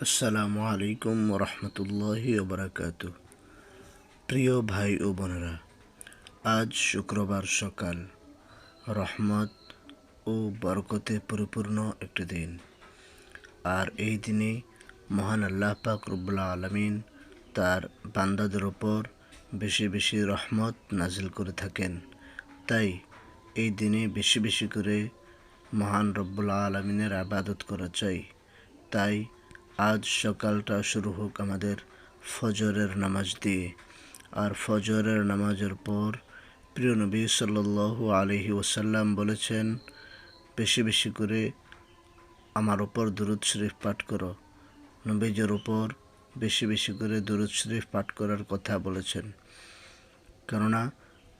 আসসালামু আলাইকুম রহমতুল্লাহি ওবরাকাতু। প্রিয় ভাই ও বোনেরা, আজ শুক্রবার সকাল, রহমত ও বরকতে পরিপূর্ণ একটি দিন। আর এই দিনে মহান আল্লাহ পাক রব্বুল আলামিন তার বান্দাদের ওপর বেশি বেশি রহমত নাজিল করে থাকেন। তাই এই দিনে বেশি বেশি করে মহান রব্বুল আলামিনের ইবাদত করা চাই। তাই আজ সকালটা শুরু হোক আমাদের ফজরের নামাজ দিয়ে। আর ফজরের নামাজের পর প্রিয় নবী সাল্লাল্লাহু আলাইহি ওয়াসাল্লাম বলেছেন, বেশি বেশি করে আমার ওপর দুরূদ শরীফ পাঠ করো। নবীজির ওপর বেশি বেশি করে দুরূদ শরীফ পাঠ করার কথা বলেছেন। কেননা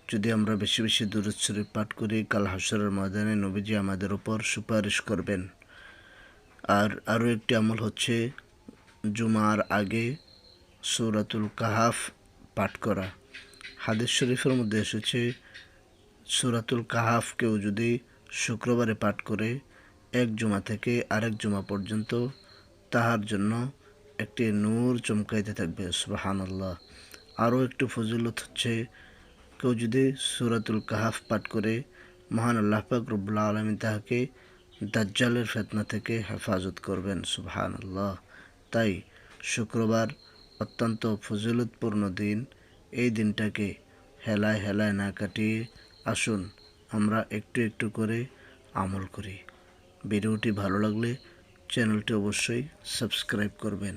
যদি আমরা বেশি বেশি দুরূদ শরীফ পাঠ করি, কাল হাশরের ময়দানে নবীজি আমাদের ওপর সুপারিশ করবেন। আর আরও একটি আমল হচ্ছে জুমার আগে সূরাতুল কাহাফ পাঠ করা। হাদিস শরীফের মধ্যে এসেছে, সূরাতুল কাহাফ কেউ যদি শুক্রবারে পাঠ করে এক জুমা থেকে আরেক জুমা পর্যন্ত তাহার জন্য একটি নূর চমকাইতে থাকবে। সুবহানাল্লাহ। আরও একটি ফজিলত হচ্ছে, কেউ যদি সূরাতুল কাহাফ পাঠ করে, মহান আল্লাহ পাক রব্বুল আলামিন তাহাকে দাজ্জালের ফিতনা থেকে হেফাজত করবেন। সুবহানাল্লাহ। তাই শুক্রবার অত্যন্ত ফজিলতপূর্ণ দিন। এই দিনটাকে হেলায় হেলায় না কাটিয়ে আসুন আমরা একটু একটু করে আমল করি। ভিডিওটি ভালো লাগলে চ্যানেলটি অবশ্যই সাবস্ক্রাইব করবেন।